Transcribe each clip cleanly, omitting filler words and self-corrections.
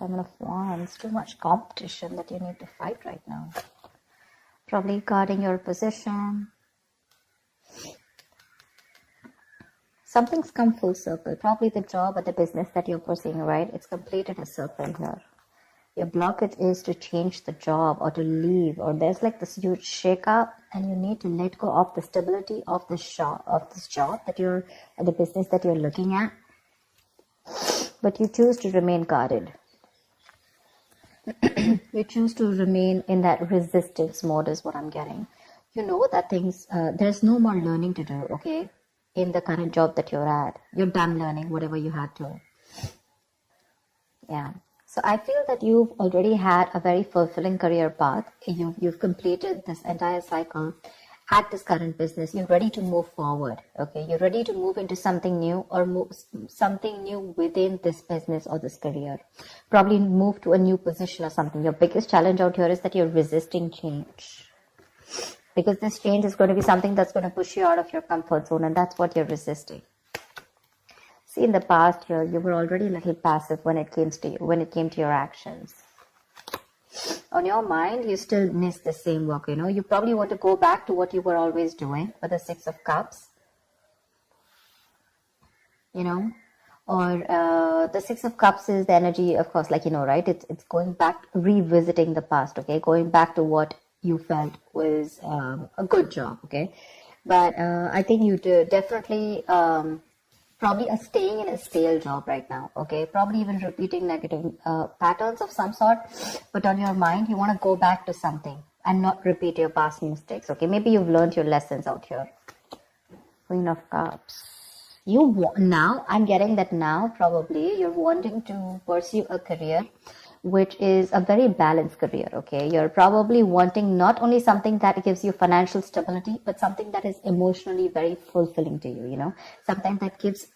Seven of Wands, too much competition that you need to fight right now. Probably guarding your position. Something's come full circle. Probably the job or the business that you're pursuing, right? It's completed a circle here. Your blockage is to change the job or to leave, or there's like this huge shakeup, and you need to let go of the stability of this job that you're, or the business that you're looking at. But you choose to remain guarded. You choose to remain in that resistance mode is what I'm getting. You know that things, there's no more learning to do, okay? In the current job that you're at. You're done learning whatever you had to. Yeah. So I feel that you've already had a very fulfilling career path. You've completed this entire cycle at this current business. You're ready to move forward. Okay, you're ready to move into something new, or something new within this business or this career. Probably move to a new position or something. Your biggest challenge out here is that you're resisting change, because this change is going to be something that's going to push you out of your comfort zone, and that's what you're resisting. See, in the past here, you were already a little passive when it came to your actions. On your mind, you still miss the same work, you know. You probably want to go back to what you were always doing, for the Six of Cups, you know. Or the Six of Cups is the energy, of course, like, you know, right? It's going back, revisiting the past, okay? Going back to what you felt was a good job, okay? But I think you definitely... probably staying in a stale job right now, okay? Probably even repeating negative patterns of some sort. But on your mind, you want to go back to something and not repeat your past mistakes, okay? Maybe you've learned your lessons out here. Queen of Cups. Now, I'm getting that now probably you're wanting to pursue a career which is a very balanced career, okay? You're probably wanting not only something that gives you financial stability, but something that is emotionally very fulfilling to you, you know? Something that gives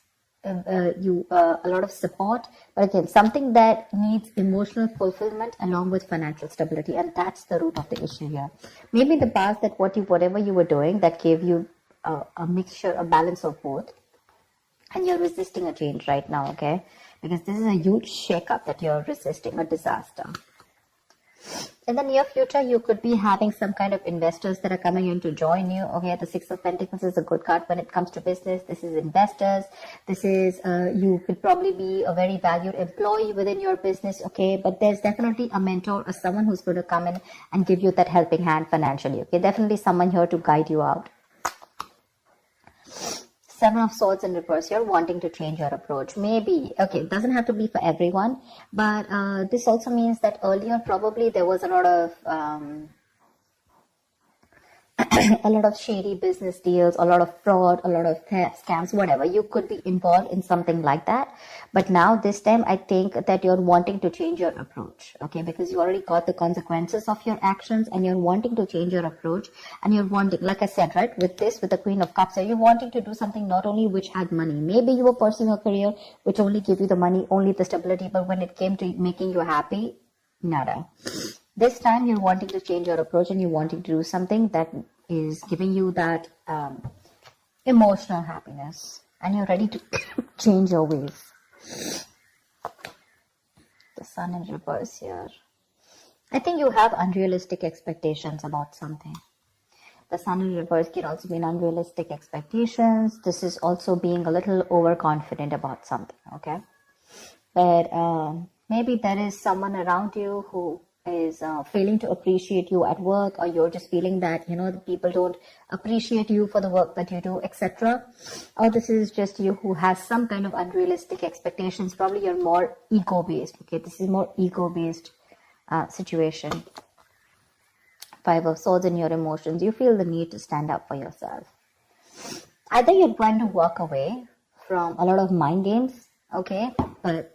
you a lot of support, but again, something that needs emotional fulfillment along with financial stability, and that's the root of the issue here. Maybe in the past that whatever you were doing that gave you a mixture, a balance of both, and you're resisting a change right now, okay? Because this is a huge shakeup that you're resisting, a disaster. In the near future, you could be having some kind of investors that are coming in to join you. Okay, the Six of Pentacles is a good card when it comes to business. This is investors. This is, you could probably be a very valued employee within your business, okay? But there's definitely a mentor or someone who's going to come in and give you that helping hand financially, okay? Definitely someone here to guide you out. Seven of Swords in reverse. You're wanting to change your approach. Maybe, okay, it doesn't have to be for everyone, but this also means that earlier probably there was a lot of a lot of shady business deals, a lot of fraud, a lot of scams, whatever. You could be involved in something like that. But now this time, I think that you're wanting to change your approach, okay? Because you already got the consequences of your actions, and you're wanting to change your approach, and you're wanting, like I said, right, with the Queen of Cups, so you're wanting to do something not only which had money. Maybe you were pursuing a career which only gave you the money, only the stability, but when it came to making you happy, nada. This time you're wanting to change your approach, and you're wanting to do something that is giving you that emotional happiness, and you're ready to change your ways. The Sun in reverse here. I think you have unrealistic expectations about something. The Sun in reverse can also mean unrealistic expectations. This is also being a little overconfident about something, okay? But maybe there is someone around you who is failing to appreciate you at work, or you're just feeling that, you know, the people don't appreciate you for the work that you do, etc. Or this is just you who has some kind of unrealistic expectations. Probably you're more ego-based, okay? This is more ego-based situation. Five of Swords in your emotions. You feel the need to stand up for yourself. Either you're trying to walk away from a lot of mind games, okay? But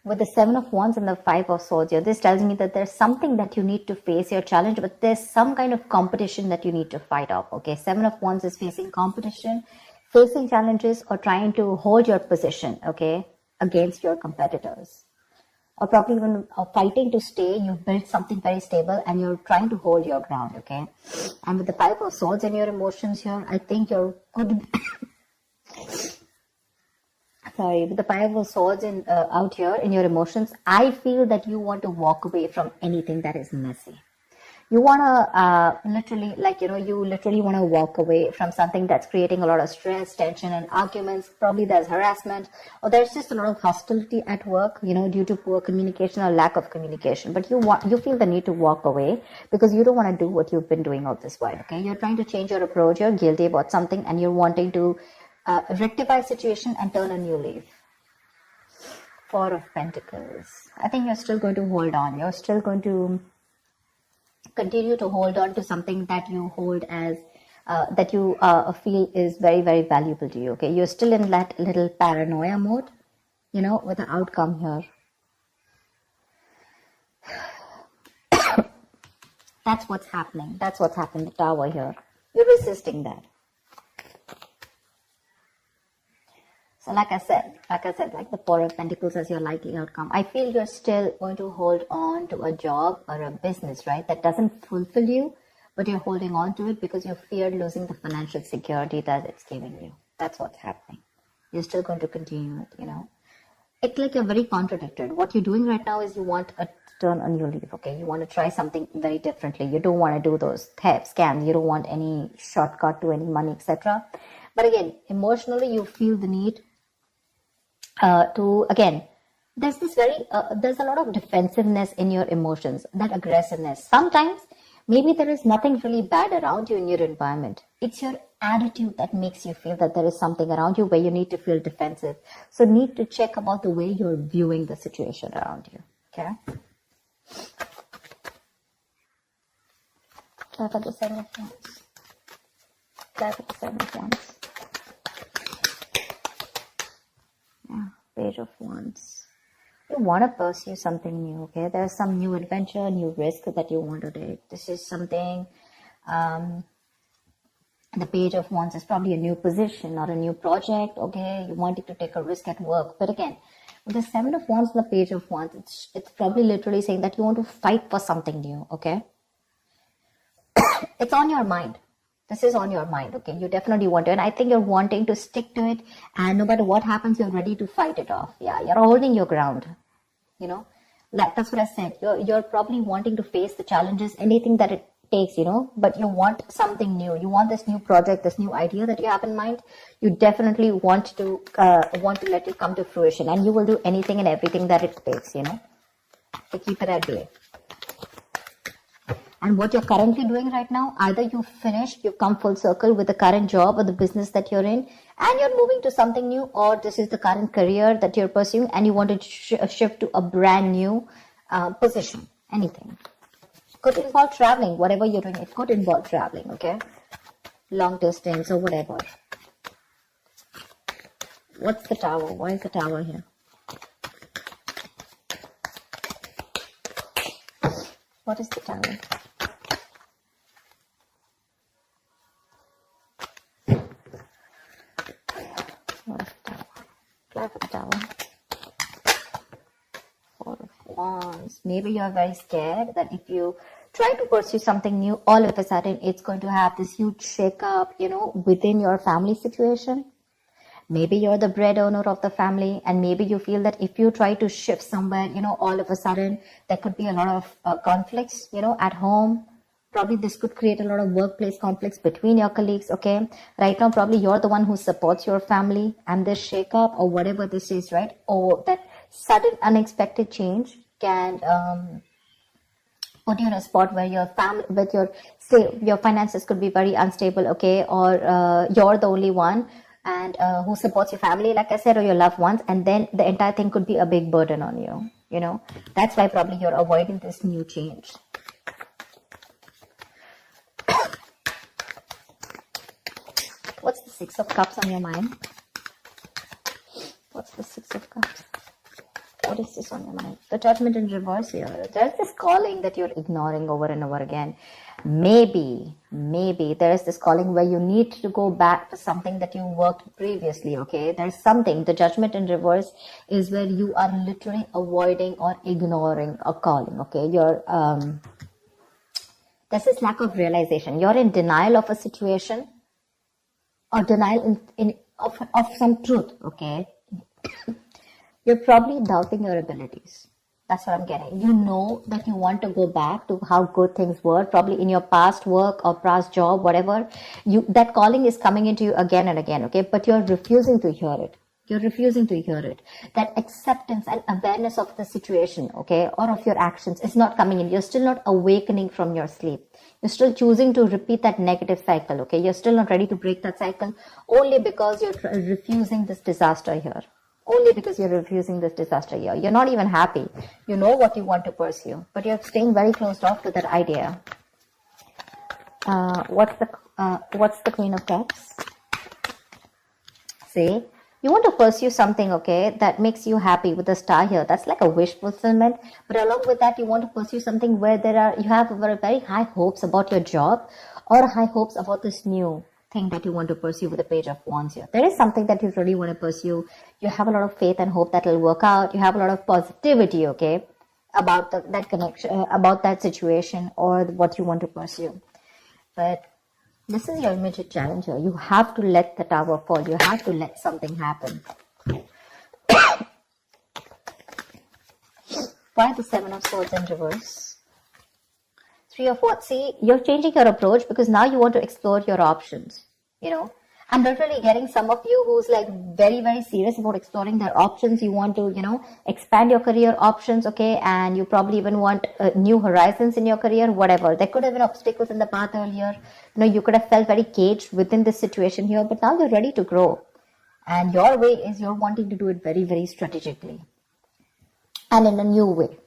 with the Seven of Wands and the Five of Swords here, this tells me that there's something that you need to face, your challenge, but there's some kind of competition that you need to fight off, okay? Seven of Wands is facing competition, facing challenges, or trying to hold your position, okay, against your competitors. Or probably even fighting to stay. You've built something very stable and you're trying to hold your ground, okay? And with the Five of Swords and your emotions here, I think you're sorry, with the Five of Swords in out here in your emotions, I feel that you want to walk away from anything that is messy. You want to literally, like, you literally want to walk away from something that's creating a lot of stress, tension, and arguments. Probably there's harassment, or there's just a lot of hostility at work, due to poor communication or lack of communication. But you feel the need to walk away because you don't want to do what you've been doing all this while. Okay, you're trying to change your approach. You're guilty about something, and you're wanting to rectify a situation and turn a new leaf. Four of Pentacles. I think you're still going to hold on. You're still going to continue to hold on to something that you hold as that you feel is very, very valuable to you. Okay, you're still in that little paranoia mode, with the outcome here. That's what's happening. That's what's happening. The Tower here. You're resisting that. So like I said, like the Four of Pentacles as your likely outcome, I feel you're still going to hold on to a job or a business, right, that doesn't fulfill you, but you're holding on to it because you fear losing the financial security that it's giving you. That's what's happening. You're still going to continue it, It's like you're very contradicted. What you're doing right now is you want to turn a new leaf, okay? You want to try something very differently. You don't want to do those theft scams. You don't want any shortcut to any money, etc. But again, emotionally, you feel the need there's a lot of defensiveness in your emotions, that aggressiveness. Sometimes maybe there is nothing really bad around you in your environment. It's your attitude that makes you feel that there is something around you where you need to feel defensive. So need to check about the way you're viewing the situation around you. Okay. Clap at the Seven of Wands. Clap at the Seven of Wands. Yeah, Page of Wands. You want to pursue something new, okay? There's some new adventure, new risk that you want to take. This is something, the Page of Wands is probably a new position or a new project, okay? You wanted to take a risk at work. But again, with the Seven of Wands and the Page of Wands, it's probably literally saying that you want to fight for something new, okay? It's on your mind. This is on your mind, okay? You definitely want to, and I think you're wanting to stick to it, and no matter what happens, you're ready to fight it off. Yeah, you're holding your ground, That's what I said. You're probably wanting to face the challenges, anything that it takes, but you want something new. You want this new project, this new idea that you have in mind. You definitely want to let it come to fruition, and you will do anything and everything that it takes, to keep it at bay. And what you're currently doing right now, either you've finished, you've come full circle with the current job or the business that you're in, and you're moving to something new, or this is the current career that you're pursuing, and you want to shift to a brand new position, anything. Could involve traveling, whatever you're doing, it could involve traveling, okay? Long distance or whatever. What's the Tower? Why is the Tower here? What is the Tower? Tower. Four of Wands. Maybe you're very scared that if you try to pursue something new, all of a sudden it's going to have this huge shake-up, within your family situation. Maybe you're the breadwinner of the family, and maybe you feel that if you try to shift somewhere, all of a sudden there could be a lot of conflicts, at home. Probably this could create a lot of workplace conflicts between your colleagues, okay? Right now, probably you're the one who supports your family, and this shake-up or whatever this is, right? Or that sudden unexpected change can put you in a spot where your family, your finances could be very unstable, okay? Or you're the only one and who supports your family, like I said, or your loved ones, and then the entire thing could be a big burden on you, That's why probably you're avoiding this new change. What's the Six of Cups on your mind? What's the Six of Cups? What is this on your mind? The Judgment in reverse here. There's this calling that you're ignoring over and over again. Maybe there is this calling where you need to go back to something that you worked previously, okay? There's something. The Judgment in reverse is where you are literally avoiding or ignoring a calling, okay? There's this lack of realization. You're in denial of a situation, or denial of some truth, okay? You're probably doubting your abilities. That's what I'm getting. You know that you want to go back to how good things were, probably in your past work or past job, whatever. That calling is coming into you again and again, okay? But you're refusing to hear it. You're refusing to hear it. That acceptance and awareness of the situation, okay, or of your actions is not coming in. You're still not awakening from your sleep. You're still choosing to repeat that negative cycle, okay? You're still not ready to break that cycle only because you're refusing this disaster here. Only because you're refusing this disaster here. You're not even happy. You know what you want to pursue, but you're staying very closed off to that idea. What's the Queen of Cups? See, you want to pursue something, okay, that makes you happy with the star here. That's like a wish fulfillment. But along with that, you want to pursue something where you have very high hopes about your job or high hopes about this new thing that you want to pursue with the Page of Wands here. There is something that you really want to pursue. You have a lot of faith and hope that will work out. You have a lot of positivity, okay, about that connection, about that situation or what you want to pursue. But this is your immediate challenge here. You have to let the tower fall. You have to let something happen. Why the Seven of Swords in reverse? Three of what? See, you're changing your approach because now you want to explore your options. You know, I'm literally getting some of you who's like very serious about exploring their options. You want to, expand your career options, okay? And you probably even want new horizons in your career, whatever. There could have been obstacles in the path earlier. You could have felt very caged within this situation here, but now you're ready to grow. And your way is you're wanting to do it very strategically and in a new way.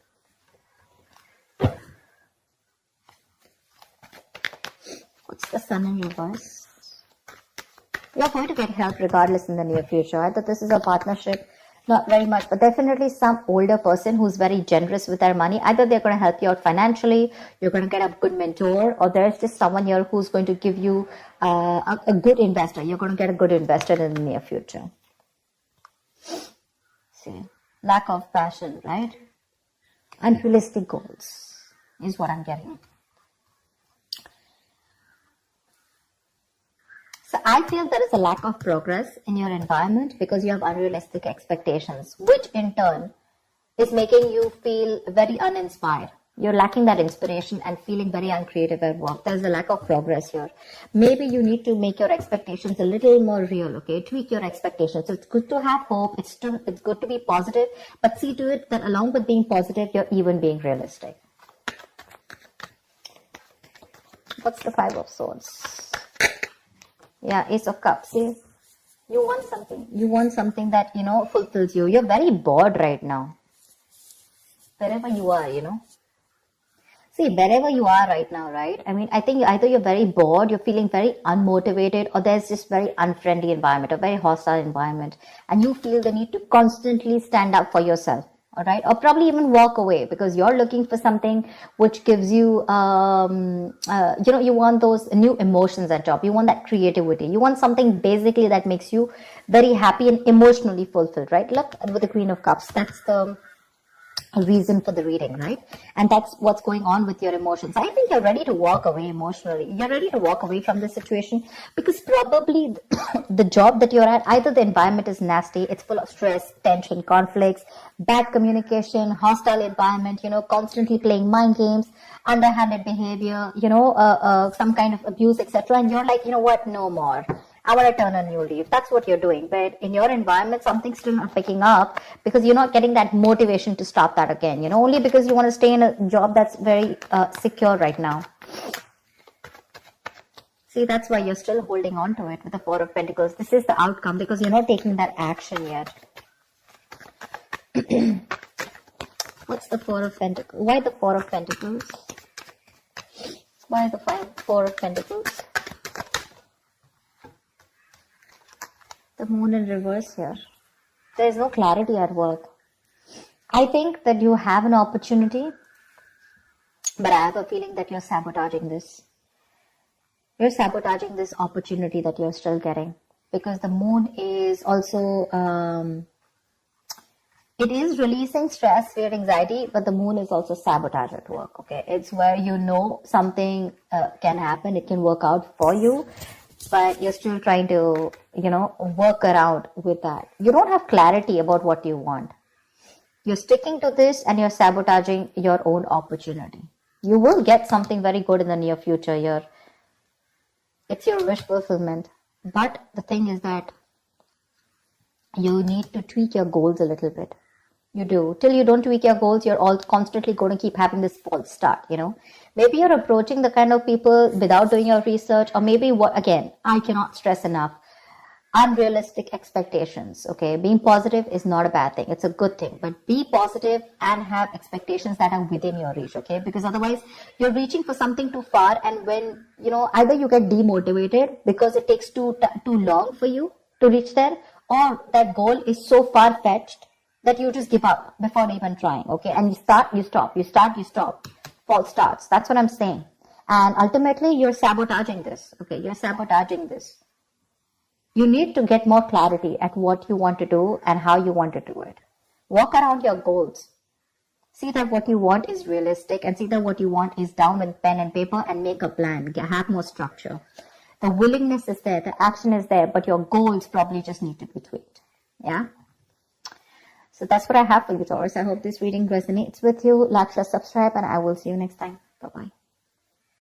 What's the Sun in reverse? You're going to get help regardless in the near future. Either this is a partnership, not very much, but definitely some older person who's very generous with their money. Either they're going to help you out financially, you're going to get a good mentor, or there's just someone here who's going to give you a good investor. You're going to get a good investor in the near future. See, lack of passion, right? Unrealistic goals is what I'm getting. So I feel there is a lack of progress in your environment because you have unrealistic expectations, which in turn is making you feel very uninspired. You're lacking that inspiration and feeling very uncreative at work. There's a lack of progress here. Maybe you need to make your expectations a little more real, okay? Tweak your expectations. So it's good to have hope. It's good to be positive, but see to it that along with being positive, you're even being realistic. What's the Five of Swords? Yeah, Ace of Cups. See, you want something. You want something that, fulfills you. You're very bored right now. Wherever you are, See, wherever you are right now, right? I mean, I think either you're very bored, you're feeling very unmotivated, or there's just very unfriendly environment, a very hostile environment. And you feel the need to constantly stand up for yourself. All right, or probably even walk away because you're looking for something which gives you, you want those new emotions at job. You want that creativity. You want something basically that makes you very happy and emotionally fulfilled, right? Look, with the Queen of Cups, that's the reason for the reading, right? And that's what's going on with your emotions. I think you're ready to walk away emotionally. You're ready to walk away from the situation because probably the job that you're at, either the environment is nasty, it's full of stress, tension, conflicts, bad communication, hostile environment, constantly playing mind games, underhanded behavior, some kind of abuse, etc. And you're like, what, no more. I want to turn a new leaf. That's what you're doing. But in your environment, something's still not picking up because you're not getting that motivation to stop that again. Only because you want to stay in a job that's very secure right now. See, that's why you're still holding on to it with the Four of Pentacles. This is the outcome because you're not taking that action yet. What's the Four of Pentacles? Why the Four of Pentacles? Why the Four of Pentacles? The Moon in reverse here. There is no clarity at work. I think that you have an opportunity, but I have a feeling that you're sabotaging this. You're sabotaging this opportunity that you're still getting because the Moon is also, it is releasing stress, fear, anxiety, but the Moon is also sabotage at work, okay? It's where something can happen, it can work out for you, but you're still trying to, work around with that. You don't have clarity about what you want. You're sticking to this and you're sabotaging your own opportunity. You will get something very good in the near future. It's your wish fulfillment. But the thing is that you need to tweak your goals a little bit. You do. Till you don't tweak your goals, you're all constantly going to keep having this false start, Maybe you're approaching the kind of people without doing your research, or maybe again, I cannot stress enough, unrealistic expectations, okay? Being positive is not a bad thing. It's a good thing. But be positive and have expectations that are within your reach, okay? Because otherwise, you're reaching for something too far, and when, either you get demotivated because it takes too long for you to reach there, or that goal is so far-fetched that you just give up before even trying, okay? And you start, you stop, you start, you stop. False starts. That's what I'm saying. And ultimately, you're sabotaging this, okay? You're sabotaging this. You need to get more clarity at what you want to do and how you want to do it. Walk around your goals. See that what you want is realistic, and see that what you want is down with pen and paper, and make a plan. Have more structure. The willingness is there, the action is there, but your goals probably just need to be tweaked. Yeah? So that's what I have for you, Taurus. I hope this reading resonates with you. Like, share, subscribe, and I will see you next time. Bye-bye.